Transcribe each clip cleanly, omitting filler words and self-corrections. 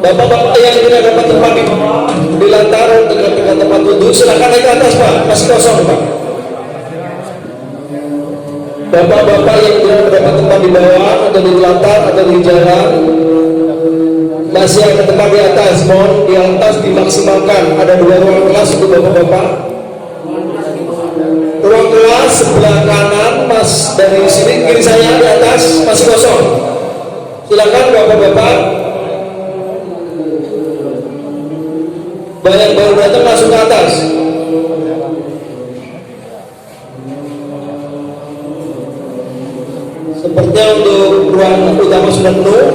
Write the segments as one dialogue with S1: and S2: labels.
S1: Bapak-bapak yang tidak dapat tempat di lantaran dekat-dekat tempat duduk, silakan naik ke atas Pak, masih kosong Pak. Bapak-bapak yang tidak dapat tempat di bawah atau di lantar atau di jalan, masih ada tempat di atas, mohon di atas dimaksimalkan. Ada 2 ruang kelas untuk bapak-bapak. Ruang kelas sebelah kanan mas dari sini, kiri saya di atas masih kosong. Silakan bapak-bapak. Banyak baru datang masuk ke atas. Sepertinya untuk ruang utama sudah penuh,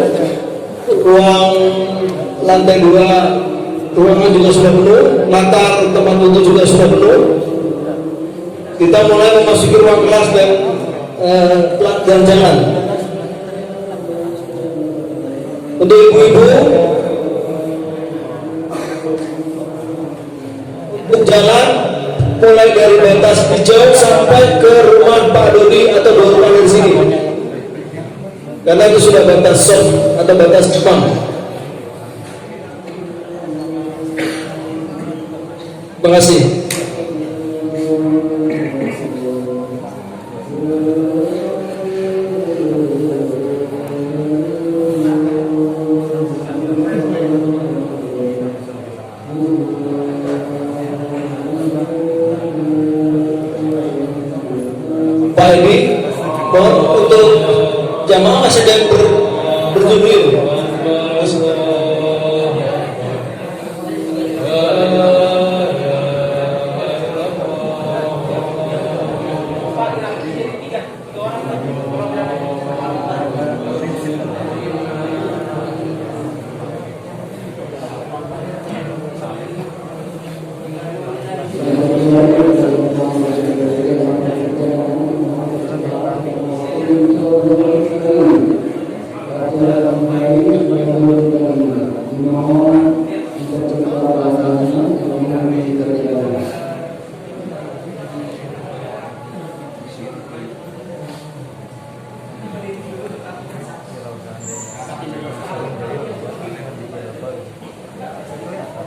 S1: ruang lantai 2 ruangan juga sudah penuh, latar tempat duduk juga sudah penuh. Kita mulai memasuki ruang kelas dan jalan. Untuk ibu-ibu jalan mulai dari batas hijau sampai ke rumah Pak Dodi atau 2 rumah dari sini, karena itu sudah batas soft atau batas Jepang. Terima kasih. Pak Edi, mohon untuk jamaah masih ada yang berduduk.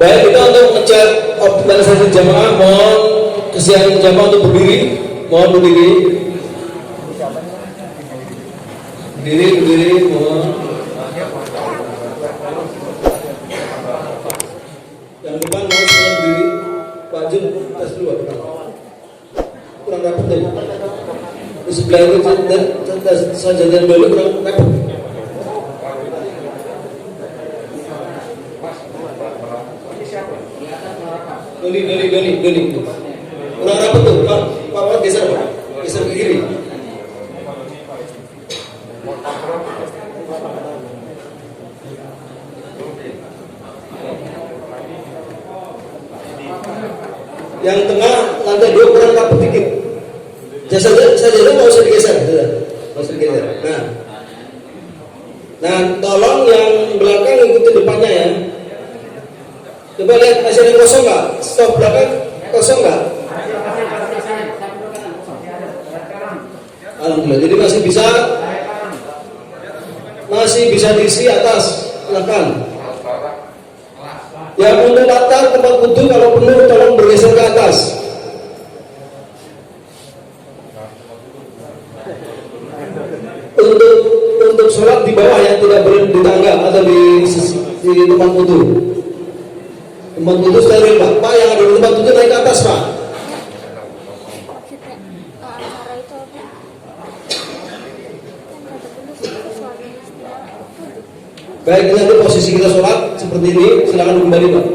S1: Baik, kita untuk ngecek optimalisasi jamaah, mohon kesiapan jamaah untuk berdiri, mohon berdiri, mohon. Yang depan mohon semua berdiri. Pak Jun, tes dulu, kurang dapat tadi. Di sebelah itu saja dan dulu kurang repot. Doli. Kurang rapet tuh, Pak geser Pak, geser ke kiri. Yang tengah lantai 2 kurang rapet dikit. Saja mau usah digeser, mau usah digeser. Nah, tolong yang belakang ikuti depannya ya. Coba lihat masih ada kosong nggak? Stop belakang kosong nggak? Alhamdulillah. Jadi masih bisa diisi atas belakang. Yang untuk latar tempat wudhu kalau penuh tolong bergeser ke atas. Untuk sholat di bawah yang tidak boleh di tangga atau di tempat wudhu. Tempat wudhu steril Pak. Yang ada di tempat wudhu naik ke atas Pak. Baik, nanti posisi kita sholat seperti ini, silakan kembali Pak.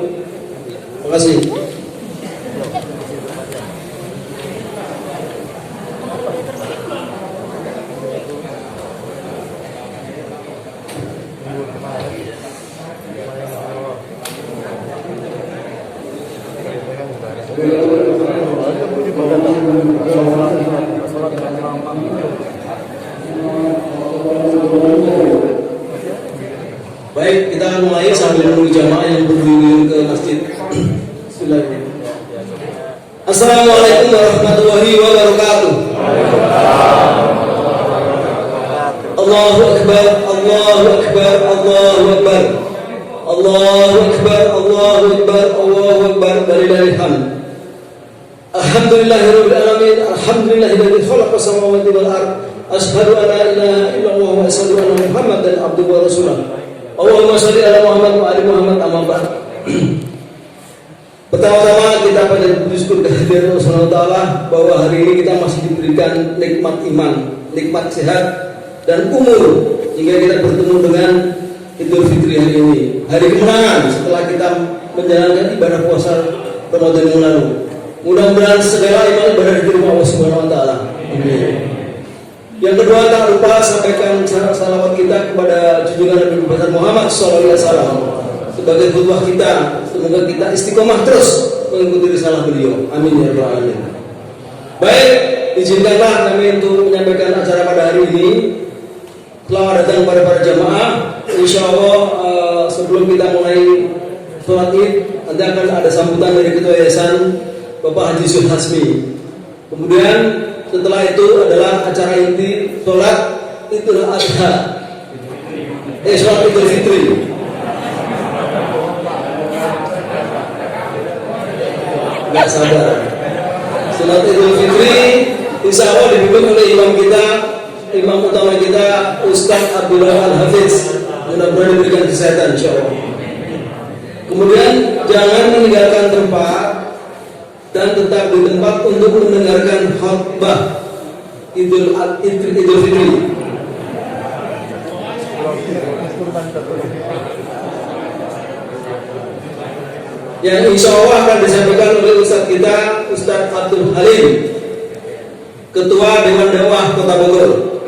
S1: Terima kasih. Baik, kita akan mulai sambil menunggu jamaah yang berdiri ke masjid. Bismillahirrahmanirrahim. Assalamualaikum warahmatullahi wabarakatuh. Allahu Akbar, Allahu Akbar, Allahu Akbar. Allahu Akbar, Allahu Akbar, Allahu Akbar, walillahil hamd. Alhamdulillahirabbil alamin, alhamdulillahilladzi khalaqa samawati wal ardh. Asyhadu an la ilaha illallah wa asyhadu anna Muhammadan abduhu wa rasuluh. Allahumma sholli ala Muhammad wa ali Muhammad amma ba'd. Pertama-tama kita pada bersyukur kehadiran Allah Subhanahu wa taala bahwa hari ini kita masih diberikan nikmat iman, nikmat sehat dan umur hingga kita bertemu dengan Idul Fitri hari ini. Hari kemenangan setelah kita menjalankan ibadah puasa Ramadan yang lalu. Mudah-mudahan segala ibadah diterima Allah Subhanahu wa taala. Amin. Yang kedua, tak lupa sampaikan salawat kita kepada junjungan Nabi besar Muhammad SAW sebagai khutbah kita. Semoga kita istiqomah terus mengikuti risalah beliau. Amin ya rabbal alamin. Baik, izinkanlah kami untuk menyampaikan acara pada hari ini. Selamat datang kepada para jamaah. Insya Allah sebelum kita mulai sholat Id, nanti akan ada sambutan dari Ketua Yayasan Bapak Haji Zulhasmi. Kemudian setelah itu adalah acara inti sholat Idul Adha, sholat Idul Fitri. Nggak sabar. Sholat Idul Fitri insya Allah dipimpin oleh imam kita, imam utama kita Ustaz Abdullah Al-Hafiz. Mudah-mudahan diberikan kesehatan insya Allah. Kemudian jangan meninggalkan tempat dan tetap di tempat untuk mendengarkan khutbah Idul Fitri. Yang insya Allah akan disampaikan oleh Ustaz kita, Ustaz Abdul Halim, Ketua Dewan Dakwah Kota Bogor.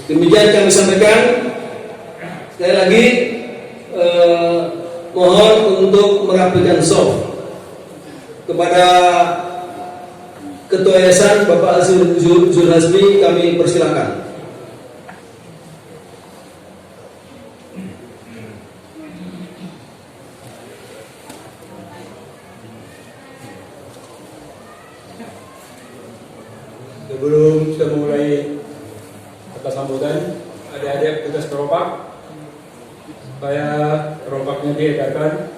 S1: Demikian kami sampaikan. Sekali lagi mohon untuk merapikan shaf. Kepada Ketua Yayasan Bapak Zulhasmi kami persilakan.
S2: Sebelum kita mulai kata sambutan, adik-adik tugas keropak supaya keropaknya diedarkan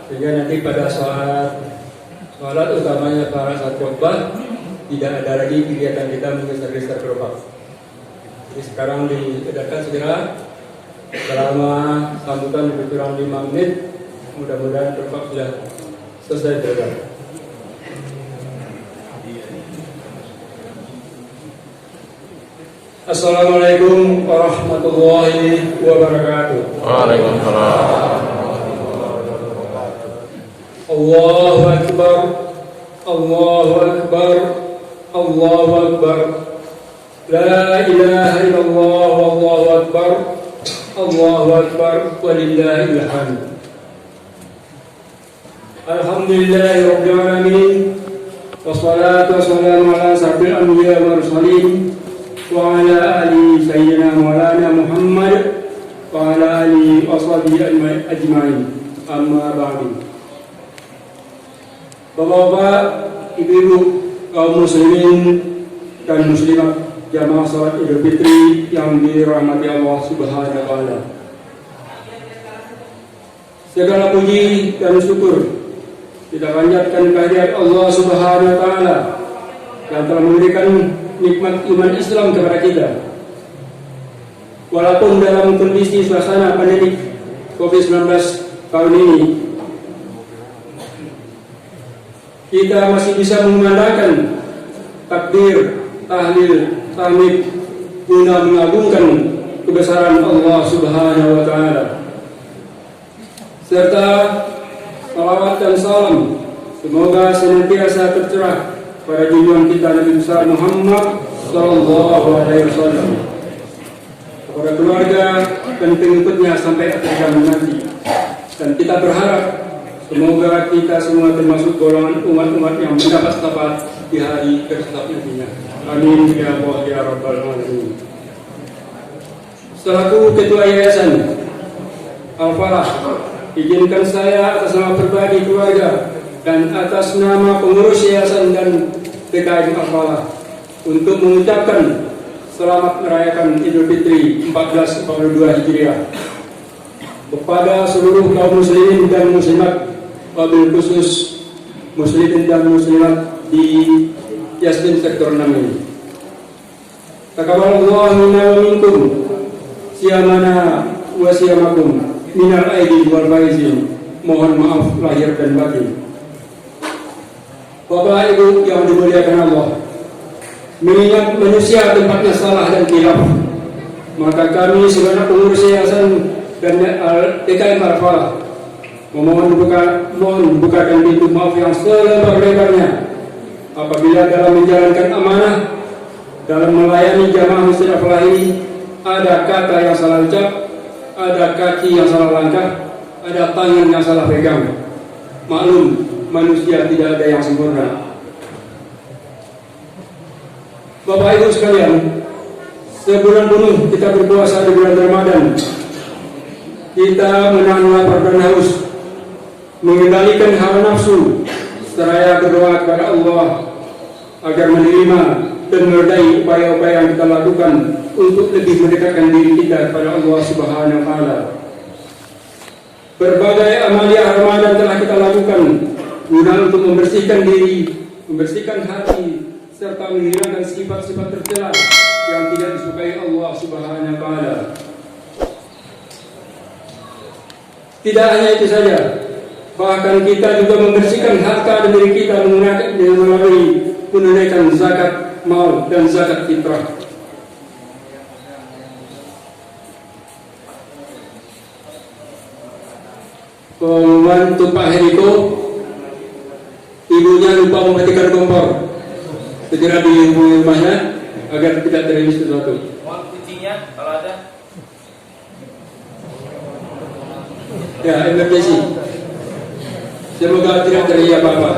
S2: sehingga nanti pada sholat utamanya para saat khutbah tidak ada lagi kegiatan kita menggeser-geser keropak. Jadi sekarang diedarkan segera selama sambutan lebih kurang 5 menit. Mudah-mudahan keropak sudah selesai diedarkan. Assalamualaikum warahmatullahi wabarakatuh.
S3: Waalaikumsalam.
S2: Allahu Akbar, Allahu Akbar, Allahu Akbar. La ilaha illallah, Allahu Akbar, Allahu Akbar, walillahil hamd. Alhamdulillahi rabbil alamin. Wassalatu wassalamu ala asyrafil anbiya wal mursalin wa ala ali sayyidina maulana Muhammad wa ala ali washabihi ajmain. Amma ba'du. Bapak-bapak, ibu-ibu, kaum muslimin dan muslimat jamaah salat Idul Fitri yang dirahmati Allah Subhanahu wa taala. Segala puji dan syukur kita panjatkan kehadirat Allah Subhanahu wa taala yang telah memberikan nikmat iman Islam kepada kita. Walaupun dalam kondisi suasana pandemi COVID-19 tahun ini, kita masih bisa mengandalkan takbir, tahlil, tahmid guna mengagungkan kebesaran Allah Subhanahu wa taala. Serta salawat dan salam semoga senantiasa tercurah pada junjungan kita Nabi besar Muhammad sallallahu alaihi wasallam, kepada keluarga dan pengikutnya sampai akhir zaman nanti. Dan kita berharap semoga kita semua termasuk golongan umat-umat yang mendapat syafaat di hari kesesat nantinya. Amin ya Allah ya Rabbal Alamin. Selaku Ketua Yayasan Al-Falah, izinkan saya atas nama pribadi keluarga dan atas nama pengurus yayasan dan PKM Al-Falah untuk mengucapkan selamat merayakan Idul Fitri 1442 Hijriah kepada seluruh kaum muslimin dan muslimat, wabil khusus muslimin dan muslimat di Yasmin sektor 6 ini. Taqabbalallahu minna wa minkum siyamana wa siyamakum minal aidin wal faizin. Mohon maaf lahir dan batin. Bapak Ibu yang dimuliakan Allah, mengingat manusia tempatnya salah dan khilaf, maka kami segenap pengurus yayasan dan PKM Al-Falah mohon bukakan pintu maaf yang selebar-lebarnya apabila dalam menjalankan amanah dalam melayani jamaah Masjid Al-Falah ini ada kata yang salah ucap, ada kaki yang salah langkah, ada tangan yang salah pegang. Maklum, manusia tidak ada yang sempurna. Bapak Ibu sekalian, sebulan penuh kita berpuasa di bulan Ramadan. Kita menahan lapar dan haus, mengendalikan hawa nafsu, seraya berdoa kepada Allah agar menerima dan meredai upaya-upaya yang kita lakukan untuk lebih mendekatkan diri kita kepada Allah Subhanahu wa taala. Berbagai amalia Ramadan telah kita lakukan guna untuk membersihkan diri, membersihkan hati, serta menghilangkan sifat-sifat tercela yang tidak disukai Allah Subhanahu wa taala. Tidak hanya itu saja, bahkan kita juga membersihkan harta dan diri kita melalui menunaikan zakat mal dan zakat fitrah. Pembantu Pak Heriko, ibunya lupa mematikan kompor. Segera dihubungi rumahnya agar tidak terjadi sesuatu.
S3: Mohon kuncinya kalau ada.
S2: Ya, emergency. Semoga tidak terjadi apa-apa.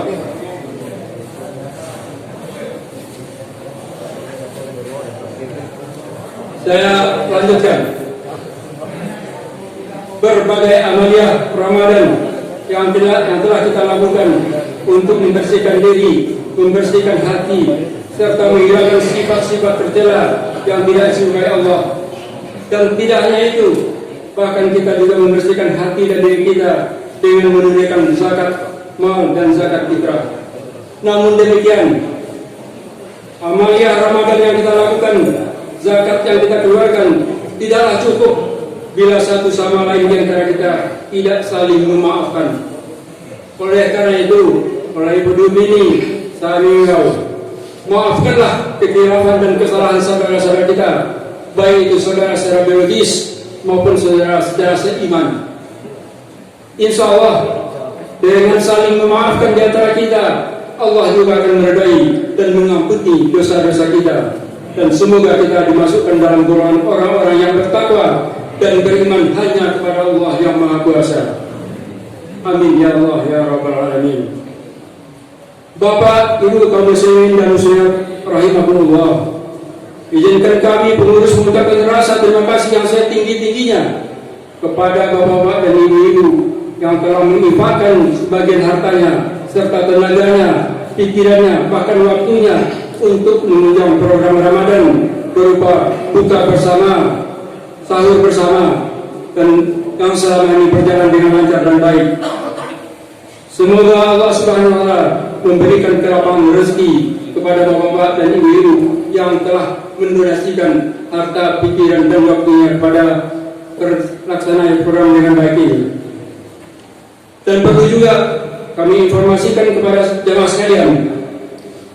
S2: Saya lanjutkan. Berbagai amalia Ramadan yang telah kita lakukan untuk membersihkan diri, membersihkan hati, serta menghilangkan sifat-sifat tercela yang tidak disukai Allah. Dan tidak hanya itu, bahkan kita juga membersihkan hati dan diri kita dengan menunaikan zakat mal dan zakat fitrah. Namun demikian, amalia Ramadan yang kita lakukan, zakat yang kita keluarkan tidaklah cukup bila satu sama lain di antara kita tidak saling memaafkan. Oleh karena itu, oleh Ibu ini saya mengimbau Maafkanlah kekhilafan dan kesalahan saudara-saudara kita, baik itu saudara secara biologis maupun saudara secara seiman. Insya Allah dengan saling memaafkan di antara kita, Allah juga akan meridai dan mengampuni dosa-dosa kita. Dan semoga kita dimasukkan dalam golongan orang-orang yang bertakwa dan beriman hanya kepada Allah yang Maha Kuasa. Amin ya Allah ya Rabbal Alamin. Bapak, Ibu kaum muslimin dan muslimat rahimakumullah, izinkan kami pengurus mengucapkan rasa terima kasih yang setinggi-tingginya kepada bapak-bapak dan ibu-ibu yang telah menginfakkan sebagian hartanya serta tenaganya, pikirannya, bahkan waktunya untuk menunjang program Ramadan berupa buka bersama, sahur bersama, dan yang selama ini berjalan dengan lancar dan baik. Semoga Allah Subhanahu wa Ta'ala memberikan kelapangan rezeki kepada bapak-bapak dan ibu-ibu yang telah mendonasikan harta, pikiran, dan waktunya kepada pelaksanaan program dengan baik ini. Dan perlu juga kami informasikan kepada jemaah sekalian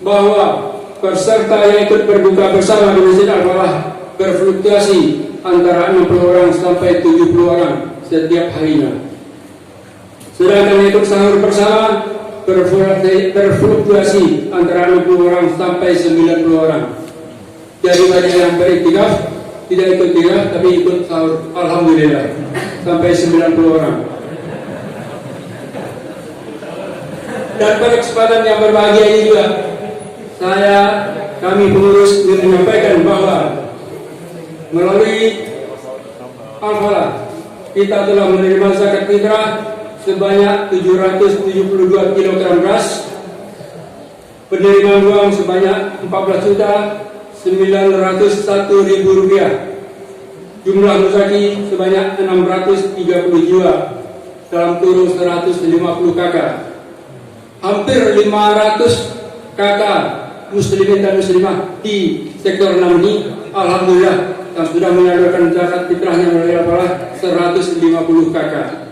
S2: bahwa peserta yang ikut berbuka bersama di Masjid Al-Falah berfluktuasi antara 60 orang sampai 70 orang setiap harinya. Sedangkan yang ikut sahur bersama berfluktuasi antara 60 orang sampai 90 orang. Jadi banyak yang beriktikaf, tidak ikut iktikaf tapi ikut sahur, alhamdulillah, sampai 90 orang. Dan pada kesempatan yang berbahagia ini juga kami pengurus ingin menyampaikan bahwa melalui Al-Falah kita telah menerima zakat fitrah sebanyak 772 kg beras, penerimaan uang sebanyak 14.901.000 rupiah, jumlah muzaki sebanyak 630 jiwa dalam kurun 150 kakak. Hampir 500 kakak muslimin dan muslimah di sektor 6 ini alhamdulillah yang sudah menyalurkan zakat fitrahnya melalui Al-Falah 150 kakak.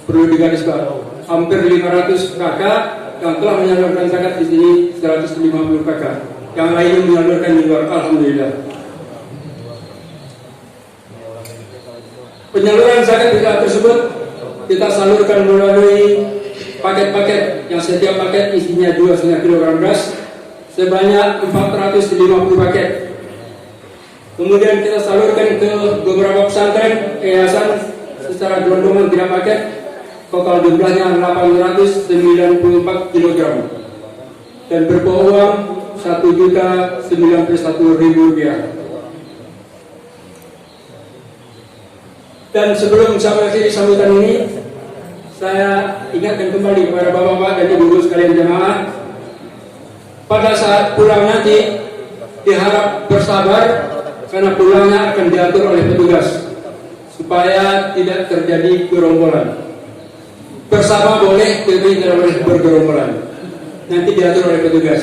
S2: Perlu digarisbawahi, hampir 500 kakak yang telah menyalurkan zakat di sini 150 kakak. Yang lainnya menyalurkan di luar, alhamdulillah. Penyaluran zakat fitrah tersebut kita salurkan melalui paket-paket yang setiap paket isinya 2,5 kg beras sebanyak 450 paket. Kemudian kita salurkan ke beberapa pesantren, yayasan secara gelondongan tidak paket. Total jumlahnya 894 kg dan berupa uang 1.091.000 rupiah. Dan sebelum sampai akhir sambutan ini, saya ingatkan kembali kepada bapak-bapak dan ibu-ibu sekalian jemaah, pada saat pulang nanti diharap bersabar karena pulangnya akan diatur oleh petugas supaya tidak terjadi gerombolan. Bersama boleh, tapi tidak boleh bergerombolan. Nanti diatur oleh petugas.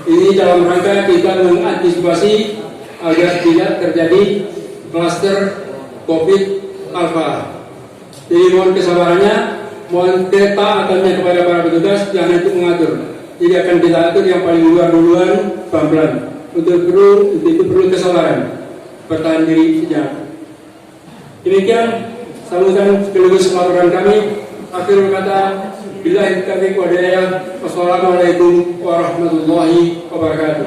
S2: Ini dalam rangka kita mengantisipasi agar tidak terjadi klaster COVID alfa. Jadi mohon kesabarannya, mohon ketaatannya kepada para petugas yang nanti mengatur. Jadi akan kita atur yang paling luar duluan, pelan-pelan. Untuk itu perlu kesabaran. Bertahan diri sejenak. Demikian sambutan sekaligus laporan kami. Akhir kata, billahi taufiq wal hidayah. Wassalamualaikum warahmatullahi wabarakatuh.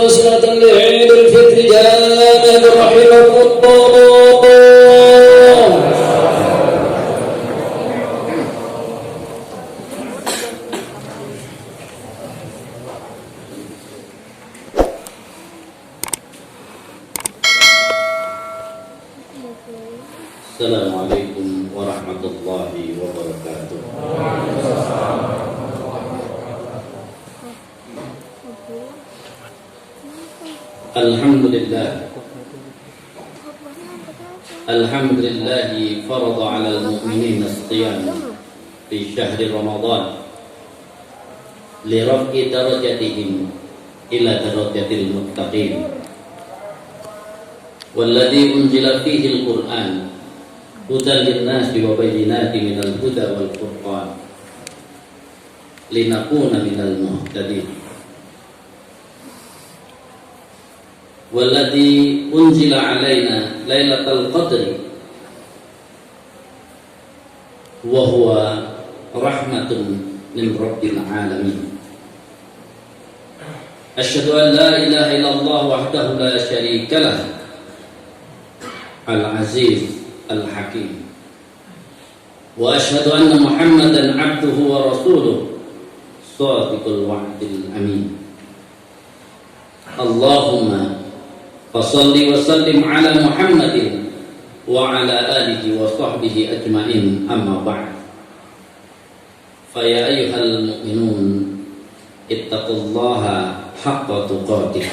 S1: Salatan li'idul fitri jami'an rahimakumullah.
S4: Assalamualaikum warahmatullahi wabarakatuh. Alhamdulillah. Alhamdulillah farada 'ala al-mu'minin as-siyam fi syahri Ramadan li raf'i darajatihim ila darajatil muttaqin. Walladzi unzila fihi al-Qur'an hudan lin-nasi wa bayyinatin minal huda wal furqan. linakuna minal muhtadin. Walladzi unzila alaina lailatul qadri wa huwa rahmatun min rabbil alamin. Asyhadu an la ilaha illallah wahdahu la syarika lah al-aziz al-hakim. Wa asyhadu anna Muhammadan abduhu wa rasuluh shadiqul wa'dil amin. Allahumma fasalli wa sallim ala Muhammadin wa ala alihi wa sahbihi ajma'in, amma ba'd. Fa ya ayyuhal mu'minun ittaqullaha haqqa tuqatih,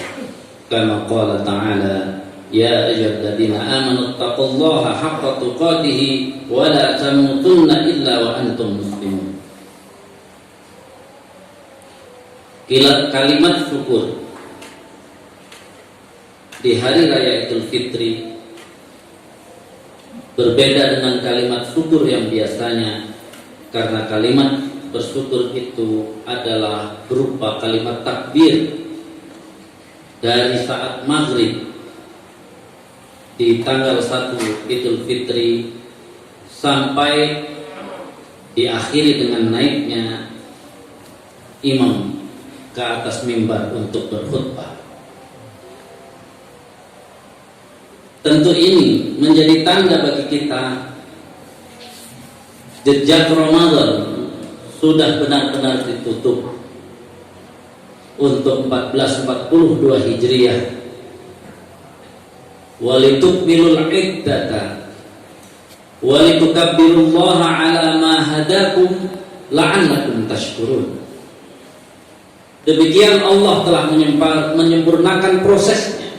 S4: kama qala ta'ala ya ayyuhalladzina amanu ittaqullaha haqqa tuqatih wa la tamutunna illa wa antum muslimun. Kalimat syukur di hari raya Idul Fitri berbeda dengan kalimat syukur yang biasanya, karena kalimat bersyukur itu adalah berupa kalimat takbir dari saat maghrib di tanggal 1 Idul Fitri sampai diakhiri dengan naiknya imam ke atas mimbar untuk berkhutbah. Tentu ini menjadi tanda bagi kita jejak Ramadan sudah benar-benar ditutup untuk 1442 Hijriah. Walitukmilul iddata walitukabbirullaha ala ma hadakum la'allakum tashkurun. Demikian Allah telah menyempurnakan prosesnya.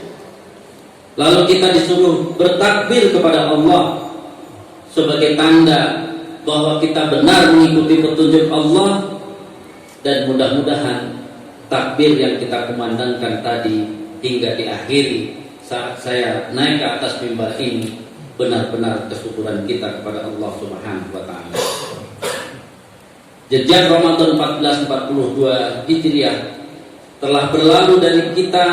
S4: Lalu kita disuruh bertakbir kepada Allah sebagai tanda bahwa kita benar mengikuti petunjuk Allah, dan mudah-mudahan takbir yang kita kumandangkan tadi hingga diakhiri saat saya naik ke atas mimbar ini benar-benar kesyukuran kita kepada Allah Subhanahu wa taala. Jejak Ramadan 1442 Hijriah telah berlalu dari kita,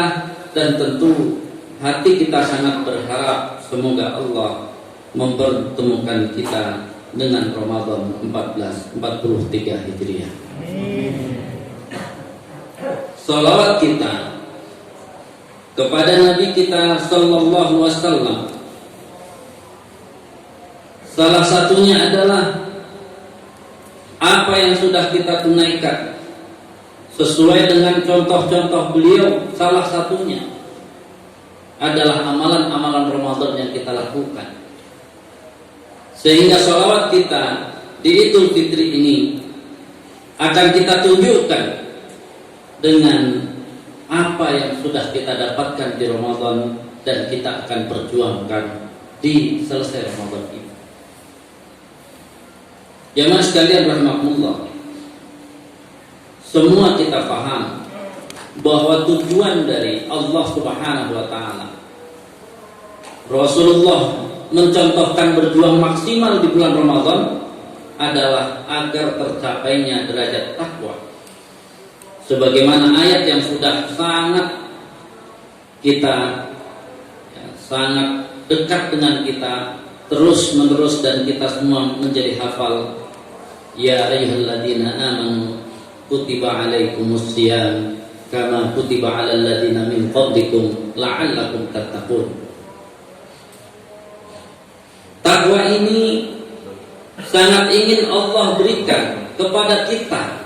S4: dan tentu hati kita sangat berharap semoga Allah mempertemukan kita dengan Ramadan 1443 Hijriah. Salawat kita kepada Nabi kita sallallahu alaihi wasallam salah satunya adalah apa yang sudah kita tunaikan sesuai dengan contoh-contoh beliau. Salah satunya adalah amalan-amalan Ramadan yang kita lakukan, sehingga sholawat kita di Idul Fitri ini akan kita tunjukkan dengan apa yang sudah kita dapatkan di Ramadan, dan kita akan perjuangkan di selesai Ramadan ini. Jamaah sekalian rahimakumullah, semua kita paham bahwa tujuan dari Allah Subhanahu wa taala, Rasulullah mencontohkan berjuang maksimal di bulan Ramadan adalah agar tercapainya derajat takwa. Sebagaimana ayat yang sudah sangat kita sangat dekat dengan kita terus menerus, dan kita semua menjadi hafal. Ya ayyuhalladzina amanu kutiba alaikumus syiyam kama kutiba alal ladzina min qablikum la'allakum tattaqun. Takwa ini sangat ingin Allah berikan kepada kita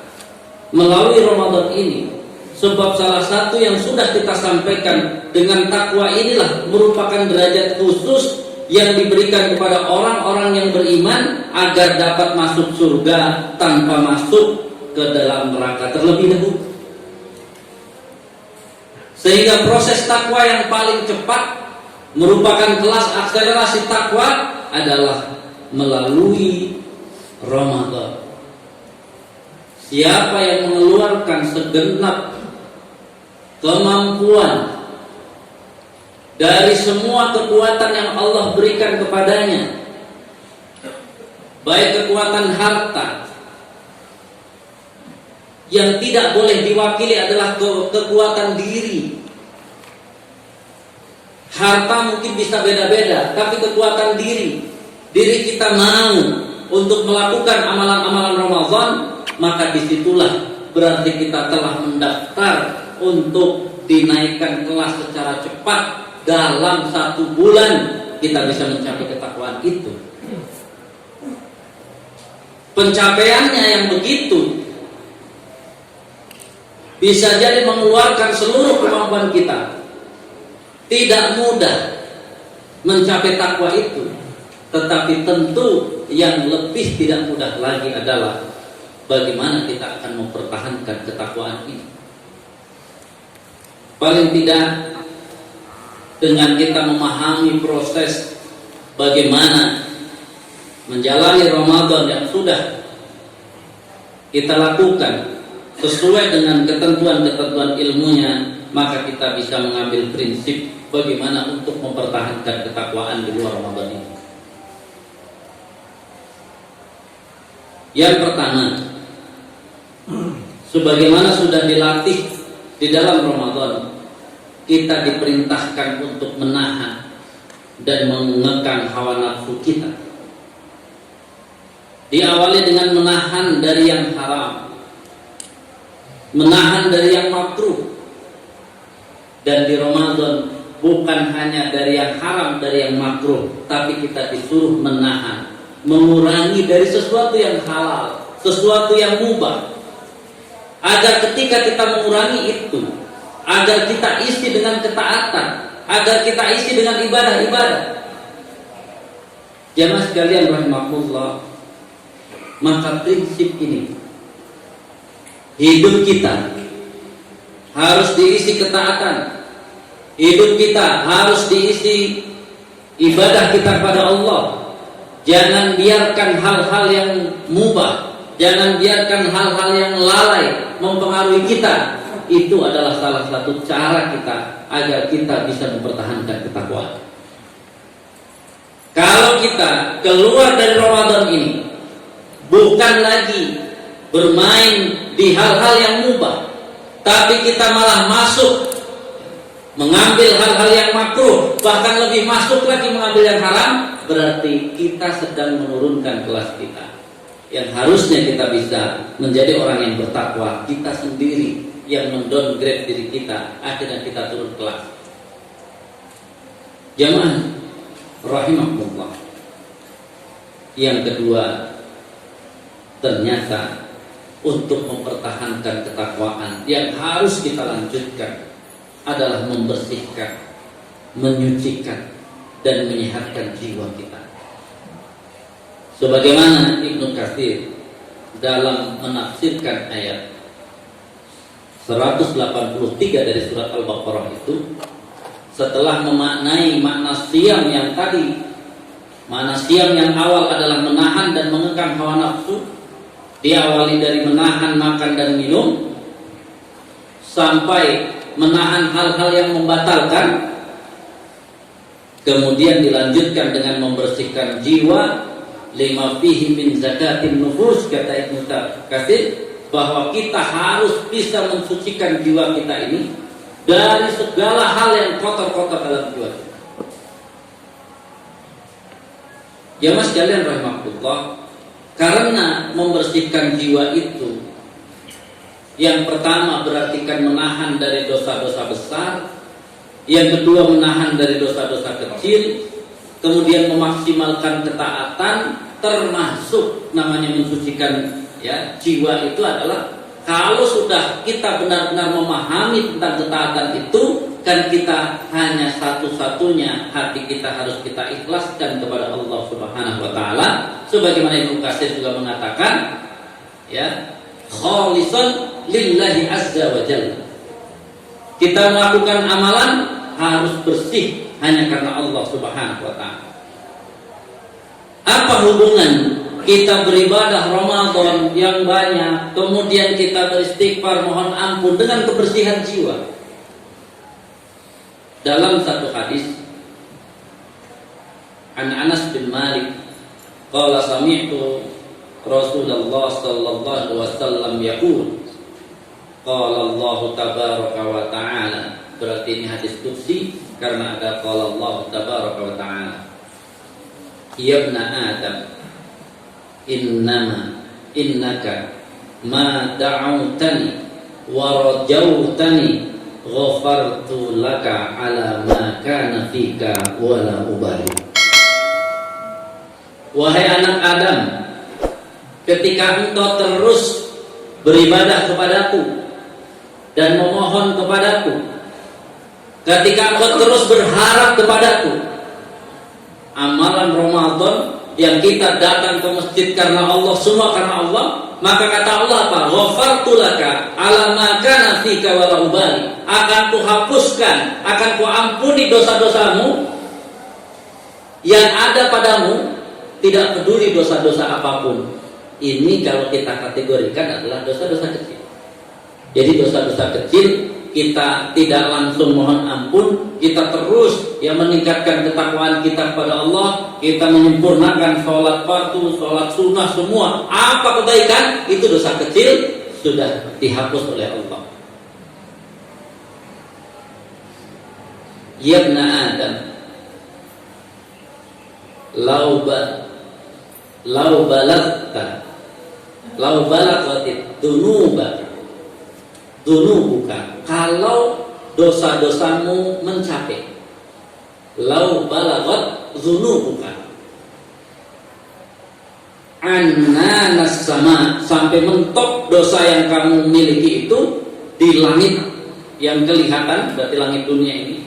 S4: melalui Ramadan ini, sebab salah satu yang sudah kita sampaikan, dengan takwa inilah merupakan derajat khusus yang diberikan kepada orang-orang yang beriman agar dapat masuk surga tanpa masuk ke dalam neraka terlebih dahulu. Sehingga proses takwa yang paling cepat merupakan kelas akselerasi takwa adalah melalui Ramadan. Siapa yang mengeluarkan segenap kemampuan dari semua kekuatan yang Allah berikan kepadanya, baik kekuatan harta, Yang tidak boleh diwakili adalah kekuatan diri. Harta mungkin bisa beda-beda, tapi kekuatan diri kita mau untuk melakukan amalan-amalan Ramadan, maka disitulah berarti kita telah mendaftar untuk dinaikkan kelas secara cepat. Dalam 1 bulan kita bisa mencapai ketakwaan itu. Pencapaiannya yang begitu bisa jadi mengeluarkan seluruh kemampuan kita. Tidak mudah mencapai takwa itu, tetapi tentu yang lebih tidak mudah lagi adalah bagaimana kita akan mempertahankan ketakwaan ini. Paling tidak dengan kita memahami proses bagaimana menjalani Ramadan yang sudah kita lakukan sesuai dengan ketentuan-ketentuan ilmunya, maka kita bisa mengambil prinsip bagaimana untuk mempertahankan ketakwaan di luar Ramadan ini. Yang pertama, sebagaimana sudah dilatih di dalam Ramadan, kita diperintahkan untuk menahan dan mengekang hawa nafsu kita. Diawali dengan menahan dari yang haram, menahan dari yang makruh. Dan di Ramadan bukan hanya dari yang haram, dari yang makruh, tapi kita disuruh menahan, mengurangi dari sesuatu yang halal, sesuatu yang mubah, agar ketika kita mengurangi itu, agar kita isi dengan ketaatan, agar kita isi dengan ibadah-ibadah. Jamaah sekalian rahimakumullah, maka prinsip ini, hidup kita harus diisi ketaatan, hidup kita harus diisi ibadah kita kepada Allah. Jangan biarkan hal-hal yang mubah, jangan biarkan hal-hal yang lalai mempengaruhi kita. Itu adalah salah satu cara kita agar kita bisa mempertahankan ketakwaan. Kalau kita keluar dari Ramadan ini bukan lagi bermain di hal-hal yang mubah, tapi kita malah masuk mengambil hal-hal yang makruh, bahkan lebih masuk lagi mengambil yang haram, berarti kita sedang menurunkan kelas kita. Yang harusnya kita bisa menjadi orang yang bertakwa, kita sendiri yang mendowngrade diri kita, akhirnya kita turun kelas. Jamaah rahimakumullah. Yang kedua, ternyata untuk mempertahankan ketakwaan yang harus kita lanjutkan adalah membersihkan, menyucikan, dan menyehatkan jiwa kita. Sebagaimana Ibnu Katsir dalam menafsirkan ayat 183 dari surat Al-Baqarah itu, setelah memaknai makna siam yang tadi, makna siam yang awal adalah menahan dan mengekang hawa nafsu, diawali dari menahan makan dan minum sampai menahan hal-hal yang membatalkan, kemudian dilanjutkan dengan membersihkan jiwa, lima fihi min zakatin nufus, kata Ibnu Katsir, bahwa kita harus bisa mensucikan jiwa kita ini dari segala hal yang kotor-kotor dalam jiwa kita. Jamaah sekalian rahimakumullah, karena membersihkan jiwa itu, yang pertama berarti kan menahan dari dosa-dosa besar, yang kedua menahan dari dosa-dosa kecil, kemudian memaksimalkan ketaatan, termasuk namanya mensucikan ya jiwa itu adalah kalau sudah kita benar-benar memahami tentang ketaatan itu, kan kita hanya satu-satunya hati kita harus kita ikhlaskan kepada Allah Subhanahu wa taala, sebagaimana Ibnu Katsir juga mengatakan ya, khalisan lillahi azza wa jalla. Kita melakukan amalan harus bersih hanya karena Allah Subhanahu wa taala. Apa hubungan kita beribadah Ramadan yang banyak, kemudian kita beristighfar mohon ampun dengan kebersihan jiwa? Dalam satu hadis an Anas bin Malik qala sami'tu Rasulullah sallallahu alaihi wasallam yaqul qala Allah tabaraka wa ta'ala. Berarti ini hadis qudsi karena ada qala Allah tabaraka wa ta'ala. Ya ibna Adam, innaka ma da'awtani wa rajautani ghafartu laka ala ma kana fika wa la ubali. Wahai anak Adam, ketika engkau terus beribadah kepadaku dan memohon kepadaku, ketika engkau terus berharap kepadaku, amalan Ramadan yang kita datang ke masjid karena Allah, semua karena Allah, maka kata Allah apa? Ghafartu laka ala ma kana fika wa la ubali. Akan kuhapuskan, akan kuampuni dosa-dosamu yang ada padamu, tidak peduli dosa-dosa apapun. Ini kalau kita kategorikan adalah dosa-dosa kecil. Jadi dosa-dosa kecil kita tidak langsung mohon ampun, kita terus meningkatkan ketakwaan kita kepada Allah, kita menyempurnakan sholat fardu, sholat sunnah, semua apa kebaikan itu dosa kecil sudah dihapus oleh Allah. Ya ibna Adam, lau balaghatit dunubuka, kalau dosa-dosamu mencapai, lau balaghat dunubuka annanas sama, sampai mentok dosa yang kamu miliki itu di langit yang kelihatan, berarti langit dunia ini.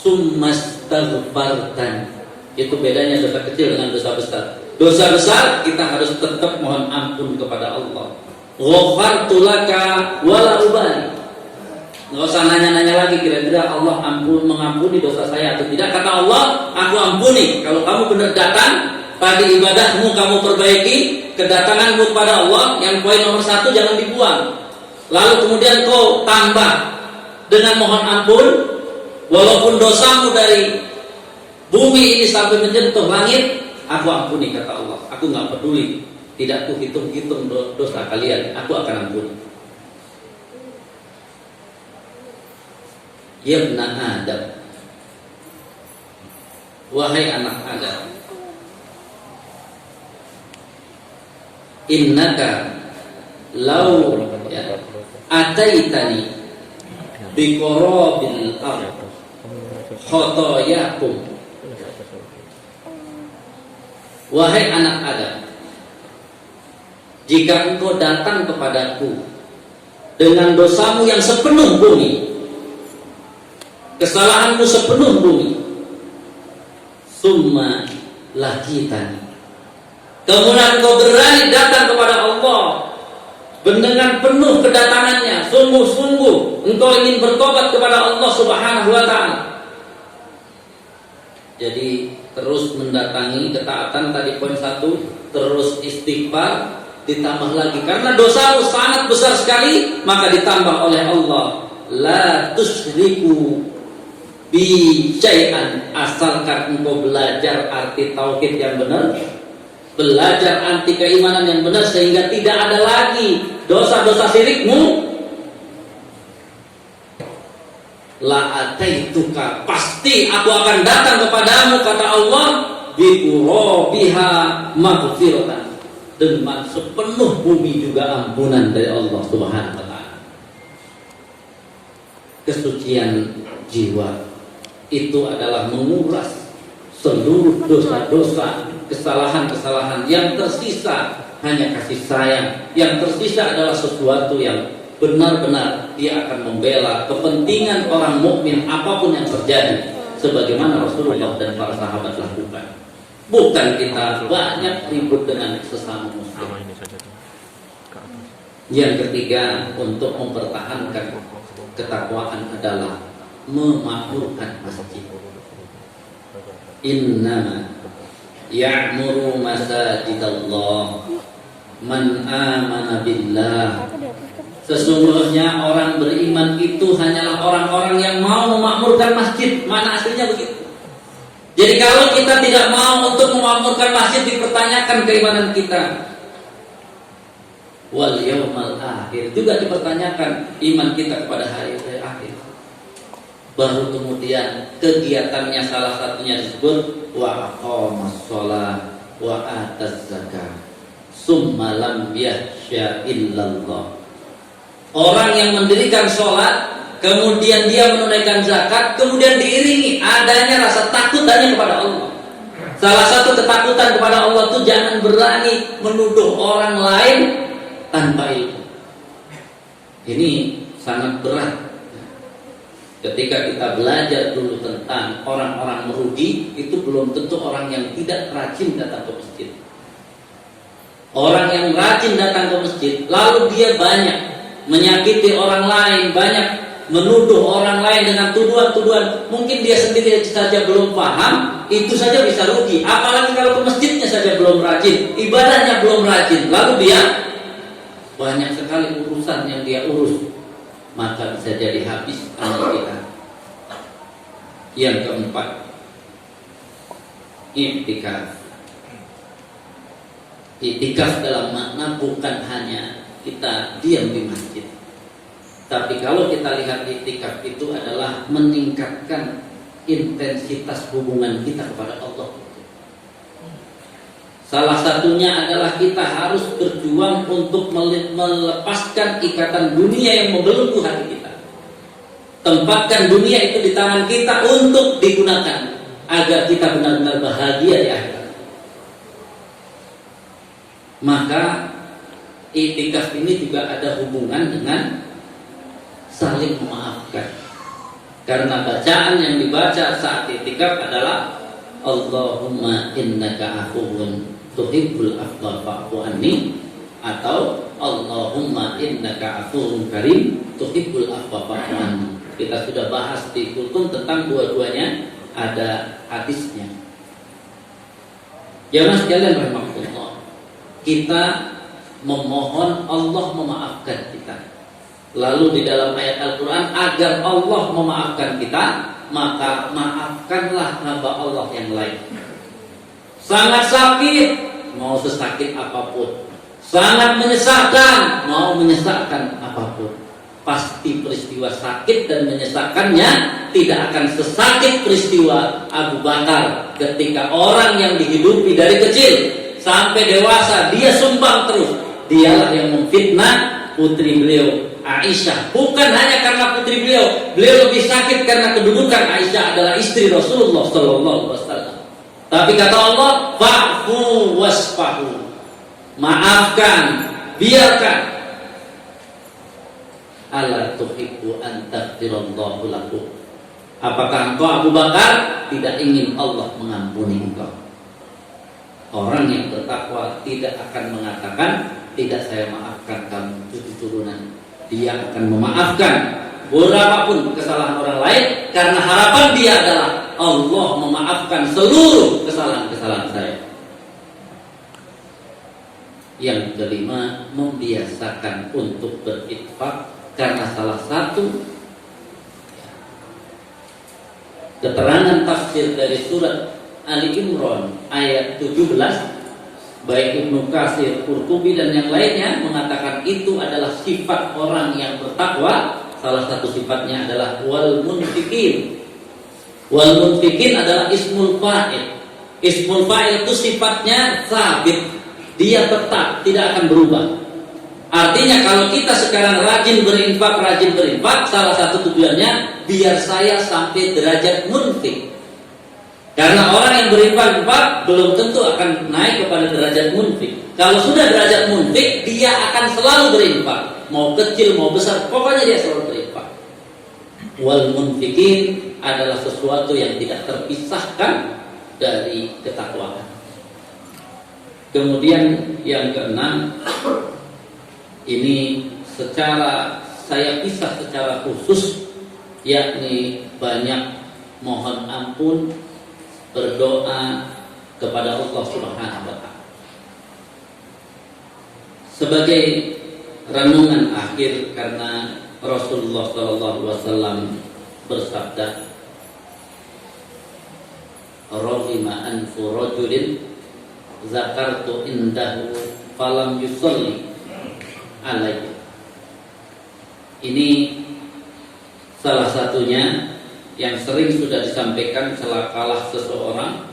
S4: Summastaghfartan, itu bedanya dosa kecil dengan dosa besar. Dosa besar kita harus tetap mohon ampun kepada Allah. Ghafartu laka wala ubali. Nggak usah nanya-nanya lagi kira-kira Allah mengampuni dosa saya atau tidak. Kata Allah, aku ampuni. Kalau kamu benar datang, tadi ibadahmu kamu perbaiki, kedatanganmu kepada Allah, yang poin nomor 1 jangan dibuang. Lalu kemudian kau tambah dengan mohon ampun, walaupun dosamu dari bumi ini sampai menyentuh langit, aku ampuni kata Allah. Aku nggak peduli, tidak aku hitung-hitung dosa kalian, aku akan ampuni. Ya ibna Adam, wahai anak Adam, innaka lau ataitani biqarabil ardh khotoyakum. Wahai anak Adam, jika engkau datang kepadaku dengan dosamu yang sepenuh bumi, kesalahanmu sepenuh bumi, summa lakitani, kemudian engkau berani datang kepada Allah dengan penuh kedatangannya, sungguh-sungguh engkau ingin bertobat kepada Allah Subhanahu wa ta'ala. Jadi terus mendatangi ketaatan tadi poin 1, terus istighfar, ditambah lagi karena dosamu sangat besar sekali, maka ditambah oleh Allah, la tusyriku bi syai'an, asalkan engkau belajar arti tauhid yang benar, belajar anti keimanan yang benar, sehingga tidak ada lagi dosa-dosa syirikmu. La ataituka, pasti aku akan datang kepadamu kata Allah, biqurabiha maghfiratan, dengan sepenuh bumi juga ampunan dari Allah Subhanahu wa ta'ala. Kesucian jiwa itu adalah menguras seluruh dosa-dosa, kesalahan-kesalahan. Yang tersisa hanya kasih sayang. Yang tersisa adalah sesuatu yang benar-benar dia akan membela kepentingan orang mukmin apapun yang terjadi, sebagaimana Rasulullah dan para sahabat lakukan. Bukan kita banyak ribut dengan sesama muslim. Yang ketiga, untuk mempertahankan ketakwaan adalah memakmurkan masjid. Innama ya'muru masajidallah man amana billah. Sesungguhnya orang beriman itu hanyalah orang-orang yang mau memakmurkan masjid. Mana aslinya begitu? Jadi kalau kita tidak mau untuk memakmurkan masjid, dipertanyakan keimanan kita. wal yaumal akhir. Juga dipertanyakan iman kita kepada hari akhir. Baru kemudian kegiatannya salah satunya disebut wa aqamas shalah wa ataz zakah summa lam yakhsha illallah. Orang yang mendirikan sholat, kemudian dia menunaikan zakat, kemudian diiringi adanya rasa takut hanya kepada Allah. Salah satu ketakutan kepada Allah itu jangan berani menuduh orang lain tanpa ilmu. Ini sangat berat. Ketika kita belajar dulu tentang orang-orang merugi, itu belum tentu orang yang tidak rajin datang ke masjid. Orang yang rajin datang ke masjid, lalu dia banyak menyakiti orang lain, banyak menuduh orang lain dengan tuduhan-tuduhan, mungkin dia sendiri saja belum paham, itu saja bisa rugi. Apalagi kalau ke masjidnya saja belum rajin, ibadahnya belum rajin, lalu dia banyak sekali urusan yang dia urus, maka bisa jadi habis amal kita. Yang keempat, i'tikaf. I'tikaf dalam makna bukan hanya kita diam di masjid, tapi kalau kita lihat i'tikaf itu adalah meningkatkan intensitas hubungan kita kepada Allah. Salah satunya adalah kita harus berjuang untuk melepaskan ikatan dunia yang membelenggu hati kita. Tempatkan dunia itu di tangan kita untuk digunakan agar kita benar-benar bahagia di akhirat. Maka i'tikaf ini juga ada hubungan dengan saling memaafkan. Karena bacaan yang dibaca saat i'tikaf adalah Allahumma innaka afuwun tuhibbul afwa fa'fu anni, atau Allahumma innaka afuwun karim tuhibbul afwa fa'fu anni. Kita sudah bahas di kultum tentang dua-duanya, ada hadisnya. Jamaah sekalian rahimahullah, kita memohon Allah memaafkan kita. Lalu di dalam ayat Al-Quran, agar Allah memaafkan kita, maka maafkanlah hamba Allah yang lain. Sangat sakit, mau sesakit apapun. Sangat menyesakkan, mau menyesakkan apapun. Pasti peristiwa sakit dan menyesakkannya tidak akan sesakit peristiwa Abu Bakar ketika orang yang dihidupi dari kecil sampai dewasa dia sumbang terus. Dialah yang memfitnah putri beliau Aisyah. Bukan hanya karena putri beliau lebih sakit karena kedudukan Aisyah adalah istri Rasulullah sallallahu alaihi wasallam. Tapi kata Allah, fa'fu wasfahu. Maafkan, biarkan. Ala tuhibbu an taghfirallahu lakum. Apakah engkau Abu Bakar tidak ingin Allah mengampuni engkau? Orang yang bertakwa tidak akan mengatakan, tidak saya maafkan kamu cucu turunan. Dia akan memaafkan berapapun kesalahan orang lain, karena harapan dia adalah Allah memaafkan seluruh kesalahan-kesalahan saya. Yang kelima, membiasakan untuk berinfak, karena salah satu keterangan tafsir dari surat Ali Imran ayat 17, baik Ibnu Katsir, Qurtubi dan yang lainnya mengatakan itu adalah sifat orang yang bertakwa. Salah satu sifatnya adalah wal munfiqin. Wal munfiqin adalah ismul fa'il. Ismul fa'il itu sifatnya sabit, dia tetap, tidak akan berubah. Artinya kalau kita sekarang rajin berinfak, salah satu tujuannya biar saya sampai derajat munfik. Karena orang yang berinfak belum tentu akan naik kepada derajat munfik. Kalau sudah derajat munfik, dia akan selalu berinfak, mau kecil mau besar, pokoknya dia selalu berinfak. Wal munfikin adalah sesuatu yang tidak terpisahkan dari ketakwaan. Kemudian yang keenam, ini saya pisah secara khusus, yakni banyak mohon ampun, berdoa kepada Allah Subhanahu wa ta'ala. Sebagai renungan akhir, karena Rasulullah sallallahu alaihi wasallam bersabda, "Raghima anfu rajulin zakartu indahu falam yusalli alayya. Ini salah satunya yang sering sudah disampaikan celakalah seseorang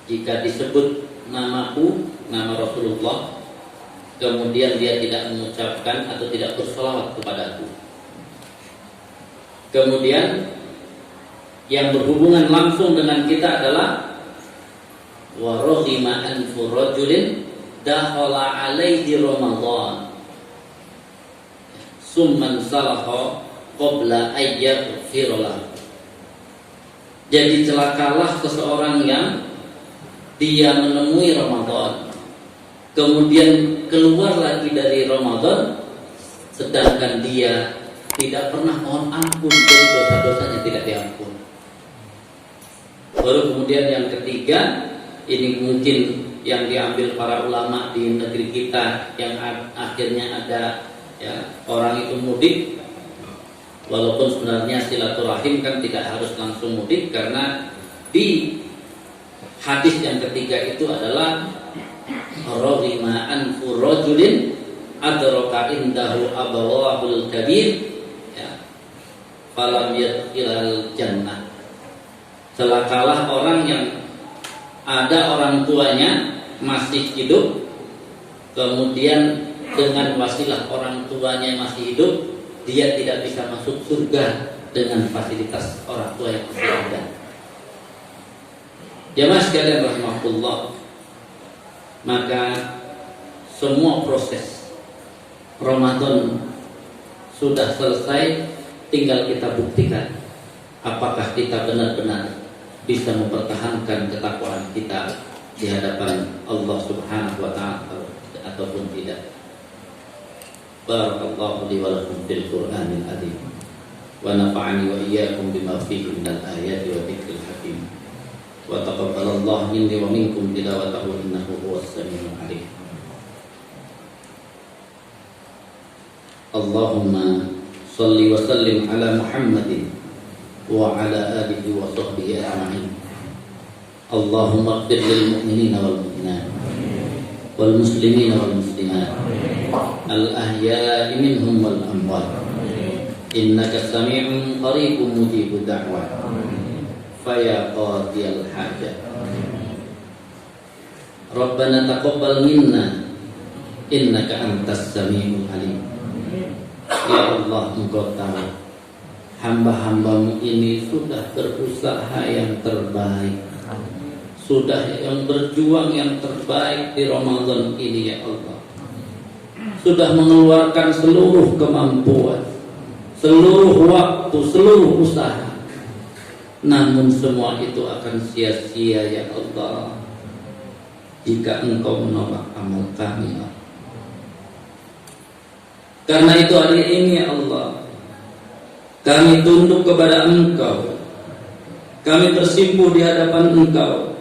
S4: jika disebut namaku, nama Rasulullah, kemudian dia tidak mengucapkan atau tidak berselawat kepadaku. Kemudian yang berhubungan langsung dengan kita adalah wa raghima anfu rajulin dakhala alaihi Ramadan summan salaha qabla ayyaghfirullah. Jadi celakalah seseorang yang dia menemui Ramadan, kemudian keluar lagi dari Ramadan, sedangkan dia tidak pernah mohon ampun dari dosa-dosanya tidak diampun. Baru kemudian yang ketiga, ini mungkin yang diambil para ulama di negeri kita, yang akhirnya ada ya, orang itu mudik, walaupun sebenarnya silaturahim kan tidak harus langsung mudik, karena di hadis yang ketiga itu adalah raghima anfu rajulin adraka indahu abawahul kabir ya falam yadkhilal jannah. Celakalah orang yang ada orang tuanya masih hidup, kemudian dengan wasilah orang tuanya masih hidup, dia tidak bisa masuk surga dengan fasilitas orang tua yang masih ada. Jamaah sekalian rahmatullah, maka semua proses Ramadan sudah selesai, tinggal kita buktikan apakah kita benar-benar bisa mempertahankan ketakwaan kita di hadapan Allah Subhanahu wa taala ataupun tidak. Barakallahu li wa lakum fil Qur'anil azim wa nafa'ani wa iyyakum bima fihi minal ayati wa dzikril hakim wa taqabbalallahu minni wa minkum tilawatahu innahu huwas samiul alim. Allahumma shalli wa sallim ala Muhammadin wa ala alihi wa sahbihi ajma'in. Allahumma ighfir lil mu'minina wal mu'minat wal muslimina wal muslimat al ahya'i minhum wal amwat innaka sami'un qaribun mujibud da'wat faya qadiyal hajat. Rabbana taqabbal minna innaka antas sami'ul alim. Ya Allah, Engkau tahu hamba-hambamu ini sudah berusaha yang terbaik, sudah yang berjuang yang terbaik di Ramadan ini ya Allah, sudah mengeluarkan seluruh kemampuan, seluruh waktu, seluruh usaha, namun semua itu akan sia-sia ya Allah jika Engkau menolak amal kami. Karena itu hari ini ya Allah, kami tunduk kepada Engkau, kami tersimpuh di hadapan Engkau.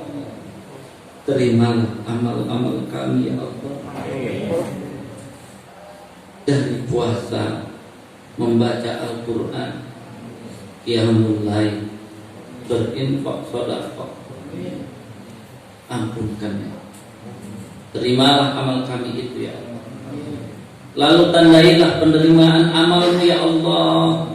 S4: Terimalah amal-amal kami ya Allah, dari puasa, membaca Al-Quran, qiyamul lail, berinfak, sedekah. Ampunkan ya, terimalah amal kami itu ya Allah. Lalu tandailah penerimaan amalmu ya Allah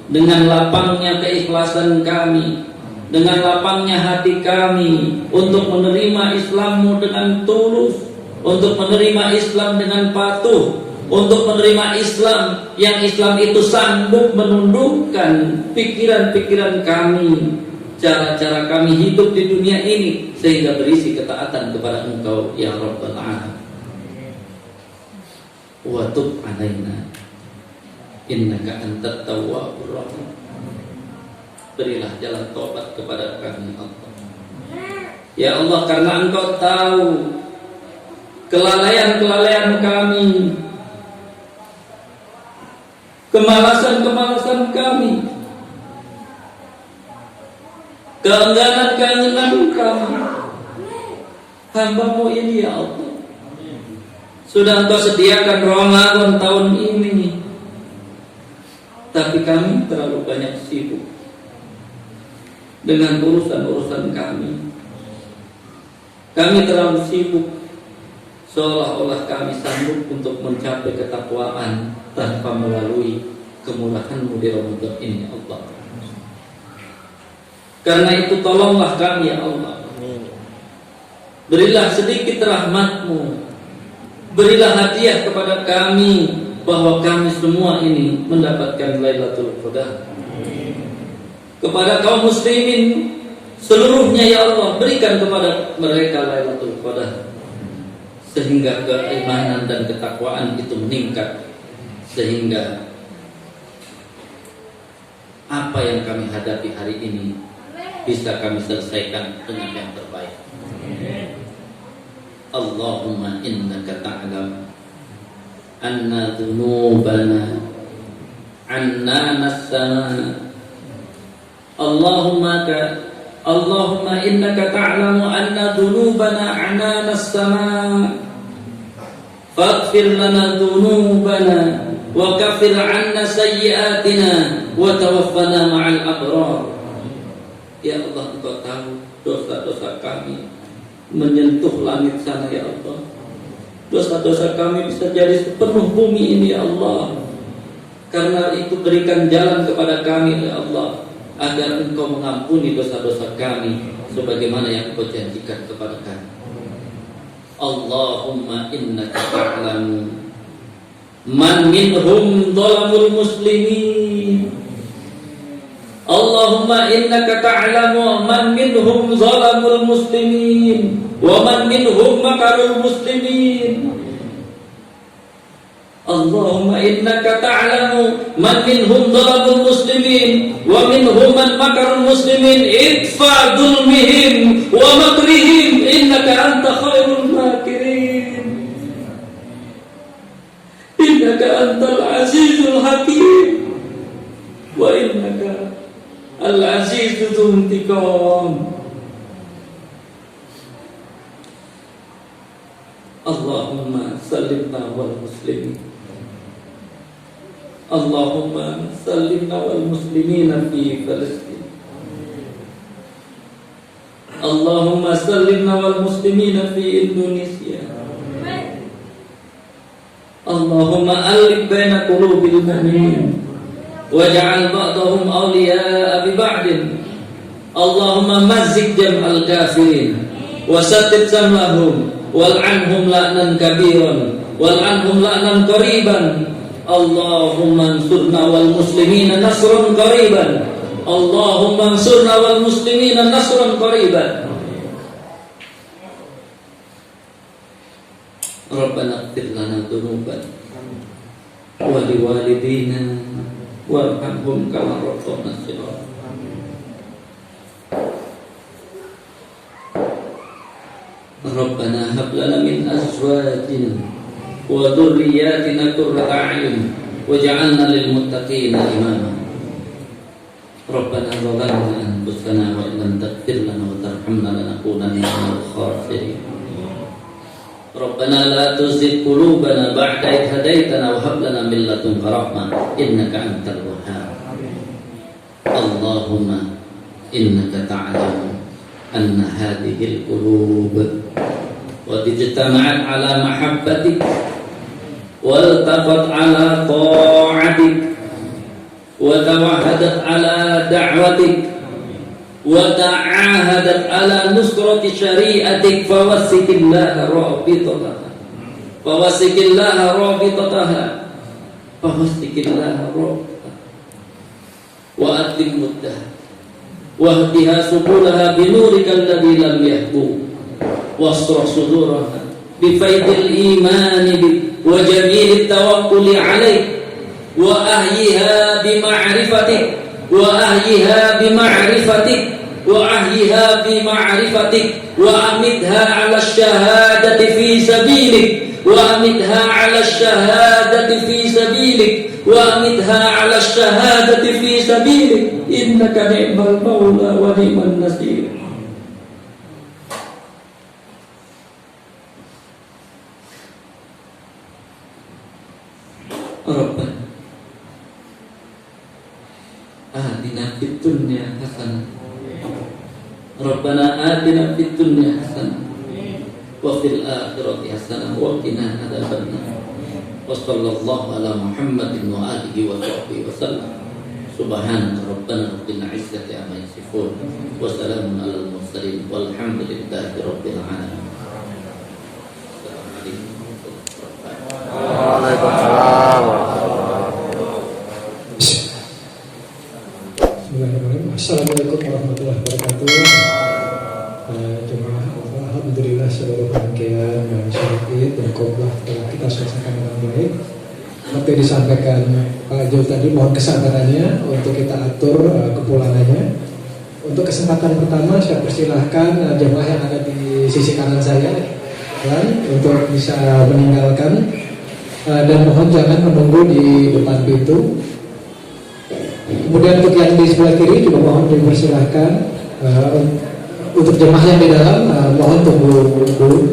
S4: dengan lapangnya keikhlasan kami, dengan lapangnya hati kami untuk menerima Islammu dengan tulus, untuk menerima Islam dengan patuh, untuk menerima Islam yang Islam itu sanggup menundukkan pikiran-pikiran kami, cara-cara kami hidup di dunia ini, sehingga berisi ketaatan kepada Engkau ya Rabbal Alamin. Wa tub alaina innaka antat tawwabur rahim. Berilah jalan taubat kepada kami Allah ya Allah, karena Engkau tahu kelalaian-kelalaian kami, kemalasan-kemalasan kami, keengganan-keengganan kami. Hamba-Mu ini ya Allah, sudah Engkau sediakan Ramadan tahun ini, tapi kami terlalu banyak sibuk dengan urusan-urusan kami. Kami terlalu sibuk seolah-olah kami sanggup untuk mencapai ketakwaan tanpa melalui kemurahan-Mu di Ramadan ini, ya Allah. Karena itu tolonglah kami, ya Allah. Berilah sedikit rahmat-Mu, berilah hadiah kepada kami bahwa kami semua ini mendapatkan Lailatul Qadar. Kepada kaum muslimin seluruhnya, ya Allah, berikan kepada mereka Lailatul Qadar, sehingga keimanan dan ketakwaan itu meningkat, sehingga apa yang kami hadapi hari ini bisa kami selesaikan dengan yang terbaik. Allahumma innaka ta'lam anna dhunubana anna nassana. Allahumma innaka ta'lamu anna dhunubana anana as-sama. Faghfir lana dhunubana wa kaffir 'anna sayyi'atina wa tawaffana ma'al abrar. Ya Allah, Engkau tahu dosa-dosa kami menyentuh langit sana, ya Allah. Dosa-dosa kami bisa jadi sepenuh bumi ini, ya Allah. Karena itu berikan jalan kepada kami, ya Allah, agar Engkau mengampuni dosa-dosa kami sebagaimana yang Engkau janjikan kepada kami. Allahumma innaka ta'lamu man minhum dhalamul muslimin. Allahumma innaka ta'lamu man minhum dhalamul muslimin wa man minhum makarul muslimin. Allahumma innaka ta'lamu man minhum dhalamul muslimin wa minhum man makarul muslimin. Idfa dhulmihim wa makrihim innaka anta khairul makirin. Innaka antal azizul hakim wa innaka al-azizu dzul intiqam. Allahumma sallimna wal muslimin. Allahumma sallimna wal muslimina fi Palestin. Allahumma sallimna wal muslimina fi Indonesia. Allahumma alif baina qulubil mu'minin waj'al ba'dahum awliya'a bi ba'din. Allahumma mazzik jam'al kafirin wa saddid samlahum wal'anhum la'nan kabiran wal'anhum la'nan qariban. Allahumma ansurna wal muslimina nasran qariban. Allahumma ansurna wal muslimina nasran qariban. Rabbana ighfir lana dzunubana wa liwalidina warhamhum kama rabbayana shaghira. Rabbana hab lana min azwajina wa dhurriyyatina qurrata a'yun waj'alna lil muttaqina imama. Rabbana zalamna anfusana wa in lam taghfir lana wa tarhamna lanakunanna minal khasirin. Rabbana la tuzigh qulubana ba'da idh hadaytana wa hab lana min ladunka rahmah innaka antal wahhab. Allahumma innaka ta'lamu anna hadhihi al-qulub wa ijtama'at ala mahabbatik wal taqat ala ta'atik wa tawahadat ala da'watik wa ta'ahadat ala nusrati syari'atik fawassikillah rabitataha fawassikillah rabitataha fawassikillah rabitataha wa atim muddah wahdiha subulaha binurika alladhi lam yahbu wasrah suduraha bifaidil imani wa jamil tawakkuli alaik wa ahyiha bima'rifatik wa ahyiha bima'rifatik wa ahyiha bima'rifatik wa amidha 'ala syahadati fi sabilik wa amidha 'ala syahadati fi sabilik wa amidha 'ala syahadati fi sabilik innaka ni'mal maula wa ni'man nasir. Rabbana atina fid dunya hasanah. Rabbana atina fid dunya hasanah wa fil akhirati hasanah wa qina adzabannar. Wassallallahu ala Muhammadin wa alihi wa sahbihi wasallam. Subhanaka rabbana rabbil izzati amma yasifun wa salamun alal mursalin walhamdulillahi rabbil alamin.
S5: Waalaikumsalam.
S6: Bismillahirrahmanirrahim. Assalamualaikum warahmatullahi wabarakatuh. Jemaah, alhamdulillah seluruh rangkaian sholat Id dan khotbah telah kita selesaikan dengan baik. Seperti disampaikan Pak Jo tadi, mohon kesabarannya untuk kita atur kepulangannya. Untuk kesempatan pertama saya persilahkan jemaah yang ada di sisi kanan saya dan untuk bisa meninggalkan, dan mohon jangan menunggu di depan pintu. Kemudian untuk yang di sebelah kiri juga mohon dipersilahkan. Untuk jemaah yang di dalam mohon tunggu dulu.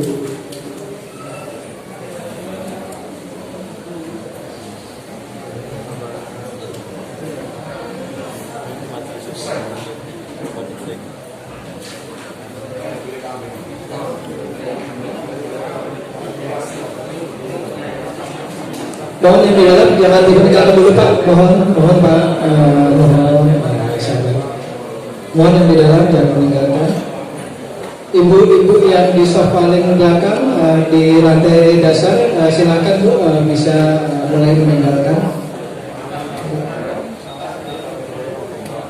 S6: Mohon yang di dalam jangan diperkenalkan dulu Pak. Mohon Pak, mohon yang di dalam jangan meninggalkan. Ibu-ibu yang di sofa paling belakang di lantai dasar, silakan Bu bisa mulai meninggalkan.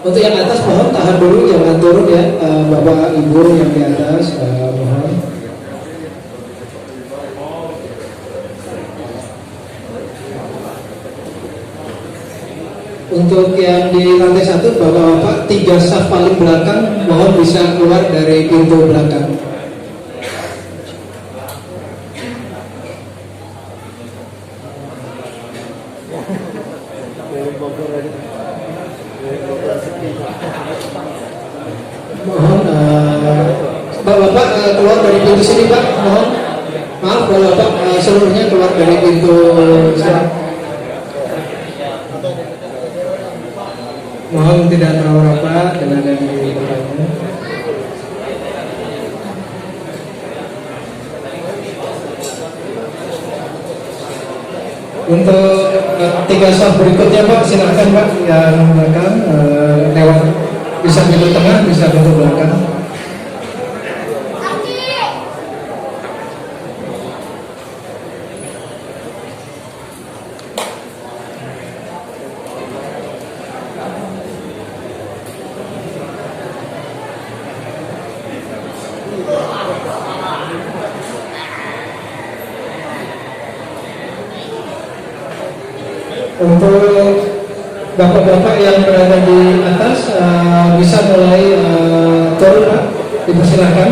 S6: Untuk yang atas mohon tahan dulu, jangan turun ya, Bapak Ibu yang di atas mohon. Untuk yang di lantai 1, Bapak-bapak 3 saf paling belakang mohon bisa keluar dari pintu belakang. Mohon Bapak-bapak keluar dari pintu sini Pak, mohon. Maaf Bapak-bapak seluruhnya keluar dari pintu sini. Mohon tidak terlalu rapat dengan yang di depannya. Untuk 3 saf berikutnya Pak, silakan Pak yang belakang lewat, bisa pintu tengah, bisa pintu belakang. Untuk bapak-bapak yang berada di atas bisa mulai turun Pak, dipersilakan.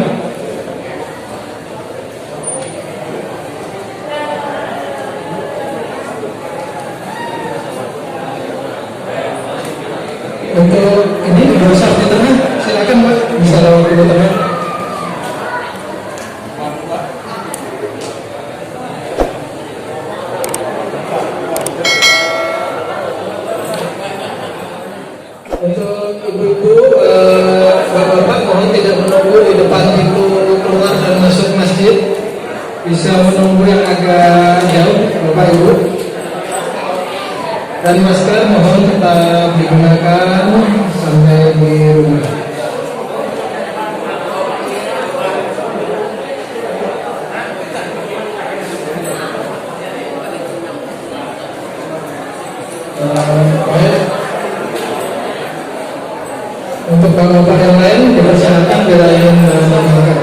S6: Untuk ini 2 saf di tengah, silakan Pak, bisa lewat di tengah. Untuk ibu-ibu, bapak-bapak mohon tidak menunggu di depan pintu keluar dan masuk masjid, bisa menunggu yang agak jauh Bapak Ibu. Dan masker mohon tetap digunakan sampai di rumah. Untuk bapak-bapak yang lain dipersilakan di lain menggunakan